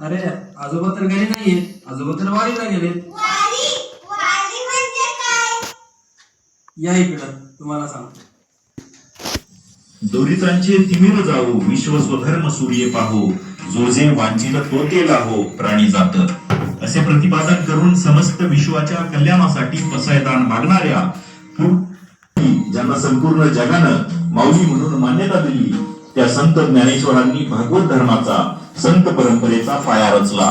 अरे आजोबा तर घरी नाहीये, आजोबा तर वारीला गेलेत. वारी वारी म्हणजे काय? या इकडं तुम्हाला सांगतो. दोरित्रांचे तिमिर जाऊ, विश्व स्वधर्म सूर्य पाहो, जो जे वांछित तो ते लाहो, प्राणी जात. असे प्रतिपादन करून समस्त विश्वाच्या कल्याणासाठी पसायदान मागणाऱ्या ज्यांना संपूर्ण जगानं माऊली म्हणून मान्यता दिली, त्या संत ज्ञानेश्वरांनी भागवत धर्माचा, संत परंपरेचा पाया रचला.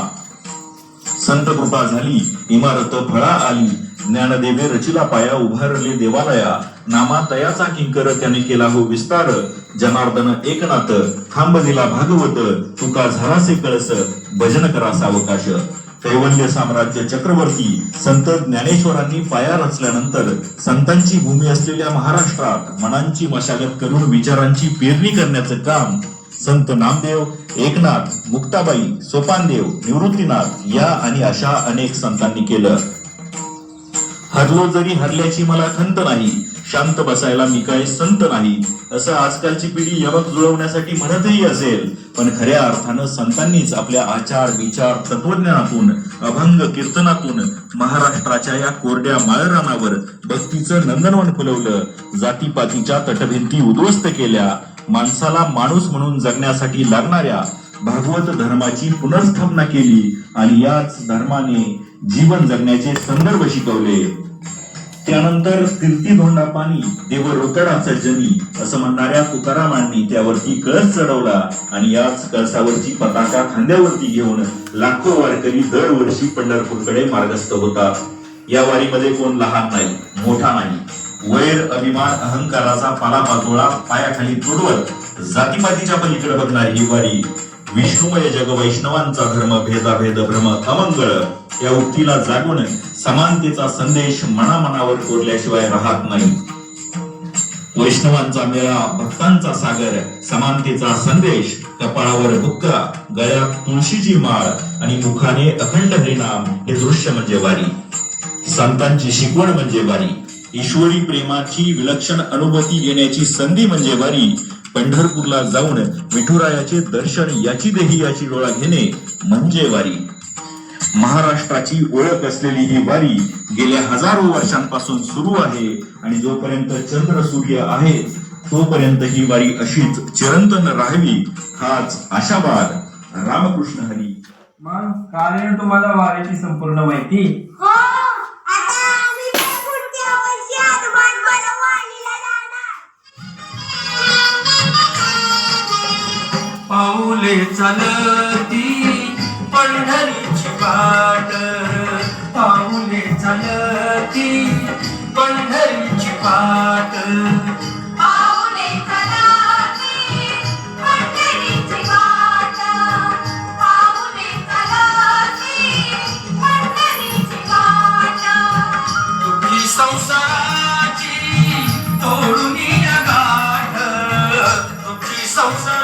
संत कृपा झाली, इमारत फळा आली, ज्ञानदेवे रचिला पाया, उभारले देवालया, नामा तयाचा किंकर त्याने केला हो विस्तार. जनार्दन एकनाथ थांब दिला भागवत, तुका झालासे कळस, भजन करा सावकाश. कैवल्य साम्राज्य चक्रवर्ती संत ज्ञानेश्वरांनी पाया रचल्यानंतर संतांची भूमी असलेल्या महाराष्ट्रात मनांची मशागत करून विचारांची पेरणी करण्याचं काम संत नामदेव, एकनाथ, मुक्ताबाई, सोपानदेव, निवृत्तीनाथ या आणि अशा अनेक संतांनी केलं. हरलो जरी हरल्याची मला खंत नाही, शांत बसायला मी काय संत नाही, असं आजकालची पिढी यमक जुळवण्यासाठी म्हणतही असेल, पण खऱ्या अर्थानं संतांनीच आपल्या आचार विचार तत्वज्ञानातून, अभंग कीर्तनातून महाराष्ट्राच्या या कोरड्या माळरानावर भक्तीचं नंदनवन फुलवलं, जातीपातीच्या तटभिंती उद्ध्वस्त केल्या, माणसाला माणूस म्हणून जगण्यासाठी लागणाऱ्या भागवत धर्माची पुनर्स्थापना केली आणि याच धर्माने जीवन जगण्याचे संदर्भ शिकवले. त्यानंतर कीर्ती धोंडा पाणी देव रोकडाचा जनी असं म्हणणाऱ्या तुकारामांनी त्यावरती कळस चढवला आणि याच कळसावरची पताका खांद्यावरती घेऊन लाखो वारकरी दरवर्षी पंढरपूरकडे मार्गस्थ होतात. या वारीमध्ये कोण लहान नाही, मोठा नाही, वैर अभिमान अहंकाराचा पालापाचोळा पायाखाली तुडवत जातीपातीच्या पलीकडे बघणारी ही वारी विष्णुमय जग वैष्णवांचा धर्म भेदाभेद भ्रम अमंगळ या उक्तीला जागून समानतेचा संदेश मनामनावर कोरल्याशिवाय राहत नाही. वैष्णवांचा मेळा, भक्तांचा सागर, समानतेचा संदेश, कपाळावर बुक्का, गळ्यात तुळशीची माळ आणि मुखाने अखंड हरिनाम हे दृश्य म्हणजे वारी. संतांची शिकवण म्हणजे वारी. ईश्वरी प्रेमाची विलक्षण अनुभूती घेण्याची संधी म्हणजे वारी. पंढरपूरला जाऊन विठुरायाचे दर्शन याची देही याची डोळा घेणे म्हणजे वारी. महाराष्ट्राची ओळख असलेली ही वारी गेल्या हजारो वर्षांपासून सुरू आहे आणि जोपर्यंत चंद्र सूर्य आहे तोपर्यंत ही वारी अशीच चिरंतन राहावी हाच आशावाद. रामकृष्ण हरी. मग कारण तुम्हाला वारीची संपूर्ण माहिती. हो, आता आम्ही पुढच्या वर्षी हनुमानवाला वारीला जाणार. पाऊले चालती पंढरीची वाट, पाऊले चालती पंढरीची वाट, पाऊले चालती पंढरीची वाट, पाऊले चालती पंढरीची वाट. तुझी संसाराची तोडून या गाठ, तुझी संसार